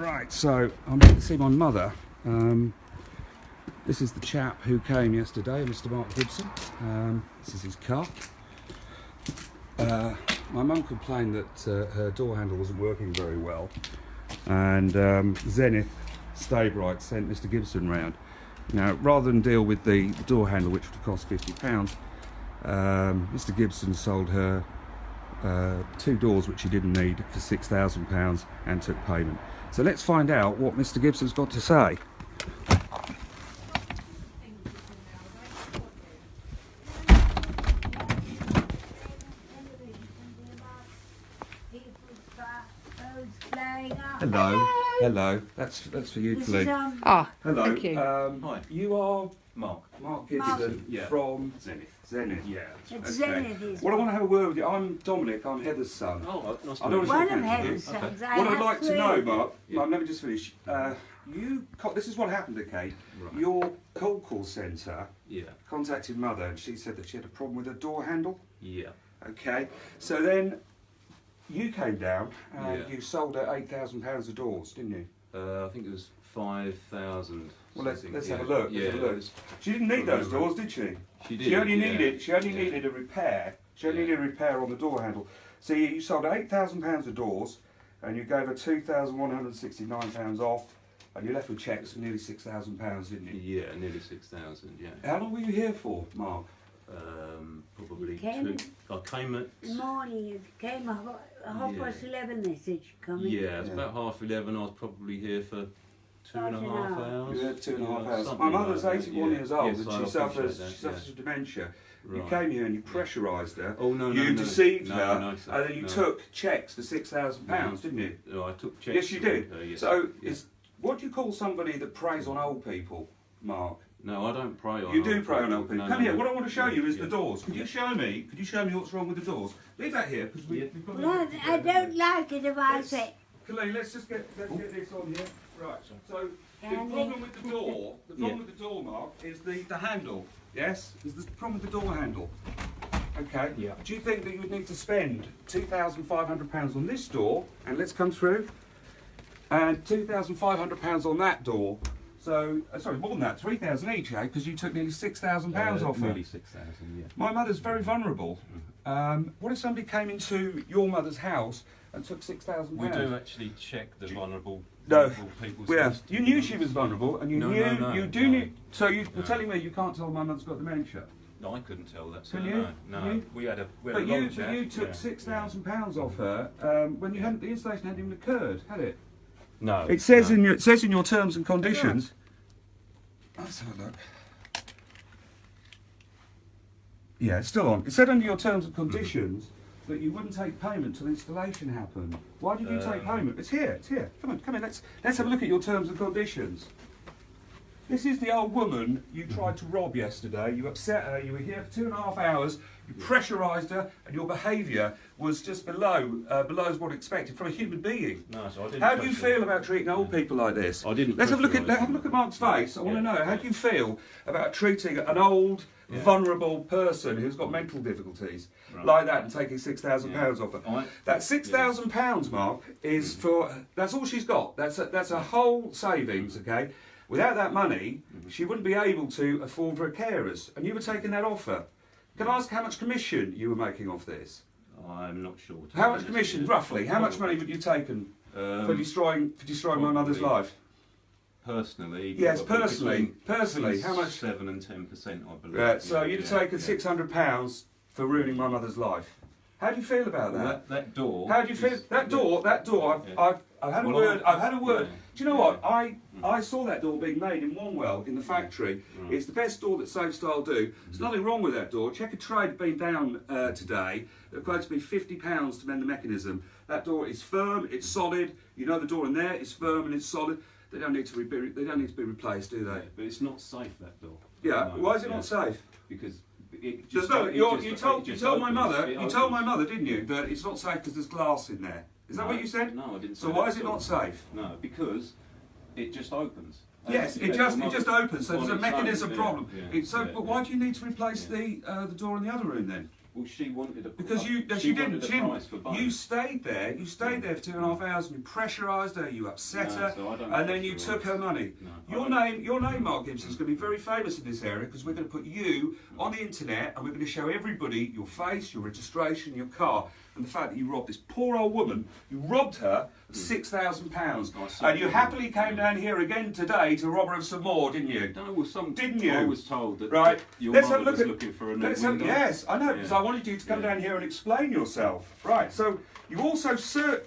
Right, so I'm here to see my mother. This is the chap who came yesterday, Mr Mark Gibson. This is his car. My mum complained that her door handle wasn't working very well, and Zenith Staybright sent Mr Gibson round. Now, rather than deal with the door handle, which would cost £50, Mr Gibson sold her two doors which he didn't need for £6,000 and took payment. So let's find out what Mr Gibson's got to say. Hello, hello. That's for you, Colleen. Hello. Thank you. Hi. You are Mark Gibson Yeah. from Zenith. Zenith. Yeah. It's Zenith. Well, I want to have a word with you. I'm Dominic. I'm Heather's son. Oh, nice to I meet don't you. want One to of shake hands Heather's with you. sons. What I'd like to know, Mark, Yeah. let me just finish. This is what happened, okay? Right. Your cold call centre Yeah. contacted Mother, and she said that she had a problem with her door handle. Yeah. Okay, so then you came down and Yeah. you sold her £8,000 of doors, didn't you? I think it was 5,000. Well, let's something, have yeah. a look. Yeah. Let's have a look. She didn't need those doors, did she? She did. She only yeah. needed a repair. She only Yeah. needed a repair on the door handle. So you sold £8,000 of doors, and you gave her £2,169 off, and you left with cheques of nearly £6,000, didn't you? Yeah, nearly 6,000. Yeah. How long were you here for, Mark? Probably Came- two. I came at. Morning, it came at half Yeah. past 11. They said she'd come in. Yeah, it's Yeah. about 11:30. I was probably here for 2.5 hour. hours. You were here for 2.5 Yeah, hours. something My mother's like that, 81 yeah. years old, Yes, and I she appreciate suffers that, from dementia. You Right. came here and you pressurised her. Oh no, You no, no. deceived No, her, no, sir. and then you No. took cheques for £6,000, didn't you? No, I took checks. Yes, you did. from her, yes. So, Yeah. what do you call somebody that preys on old people, Mark? No, I don't prey on. You do prey on old people. No, Come no, here. no. What I want to show you is Yeah. the doors. Could Yeah. you show me? Could you show me what's wrong with the doors? Leave that here because Yeah. we've got. No, I don't like it if I Let's- say. Colleen, let's get this on here. Right. So the Can problem with the door, Yeah. with the door, Mark, is the handle. Yes, is the problem with the door handle. Okay. Yeah. Do you think that you would need to spend £2,500 on this door, and let's come through, and £2,500 on that door? So, sorry, more than that, 3,000 each, eh? Because you took nearly £6,000 off her. Nearly 6,000. Yeah. My mother's very vulnerable. What if somebody came into your mother's house and took £6,000? We do actually check the vulnerable No. people's Yeah, house. you knew she was vulnerable, and you No, knew no, no, you do no. knew. So you're No. telling me you can't tell my mother's got dementia? No, I couldn't tell that. Can no, you? No, Can you? we had a But long you chat. took Yeah. £6,000 off her when you hadn't. The installation hadn't even occurred, had it? No. It says no. in your terms and conditions. Let's have a look. Yeah, it's still on. It said under your terms and conditions that you wouldn't take payment till installation happened. Why did you take payment? It's here. It's here. Come on. Let's have a look at your terms and conditions. This is the old woman you tried to rob yesterday. You upset her. You were here for 2.5 hours. You pressurised her, and your behaviour was just below what expected from a human being. No, so I didn't. How do you pressure- feel about treating old people like this? I didn't Let's have a look at pressurise Mark's face. I want to Yeah. know, how do you feel about treating an old, Yeah. vulnerable person who's got mental difficulties Right. like that and taking £6,000 off her? I- That £6,000, Mark, is for. That's all she's got. That's a whole savings. Okay. Without that money, she wouldn't be able to afford her carers, and you were taking that off her. Can I ask how much commission you were making off this? I'm not sure. to be How much honest commission, with you. roughly? How much money would you taken for destroying my mother's probably- life? Personally. Yes, probably personally, between how much? 7 and 10%, I believe. Right, so you'd have Yeah, taken yeah. £600 for ruining my mother's life. How do you feel about Well, that? that door. How do you feel? is- That door. Yeah. I've had a Well, word. I've had a word. yeah. Do you know what? I saw that door being made in Wanwell in the factory. Right. It's the best door that Safe Style do. There's nothing wrong with that door. Check a trade been down today. It quotes me £50 to mend the mechanism. That door is firm. It's solid. You know the door in there is firm and it's solid. They don't need to be replaced, do they? Yeah, but it's not safe, that door. Yeah. No, Why is it yeah. not safe? Because it There's just, no, it you just- told it just my opens. mother. It You told my opens. mother, didn't you, that it's not safe because there's glass in there. Is that No, what you said? No, I didn't say So why that is it at all. not safe? No, because it just opens. Yes, Yeah, it just your opens. So mother- there's a on its own, mechanism yeah, problem. yeah, So, yeah, but why yeah. do you need to replace the door in the other room then? Well, she wanted a Because you, no, she she didn't, wanted a Jim. price for both. You stayed there. You stayed there for 2.5 hours, and you pressurised her. You upset No, her, so I don't and then you pressurise. took her money. No, Your name, Mark Gibson, is going to be very famous in this area because we're going to put you on the internet, and we're going to show everybody your face, your registration, your car, and the fact that you robbed this poor old woman. You robbed her of £6,000, and you happily came down here again today to rob her of some more, didn't you? No, well, Didn't you? I was told that Right. your Let's have mother a look was at. looking for a new Let's have, window. yes, I know, Yeah. because I wanted you to come Yeah. down here and explain yourself. Right. So you also sold.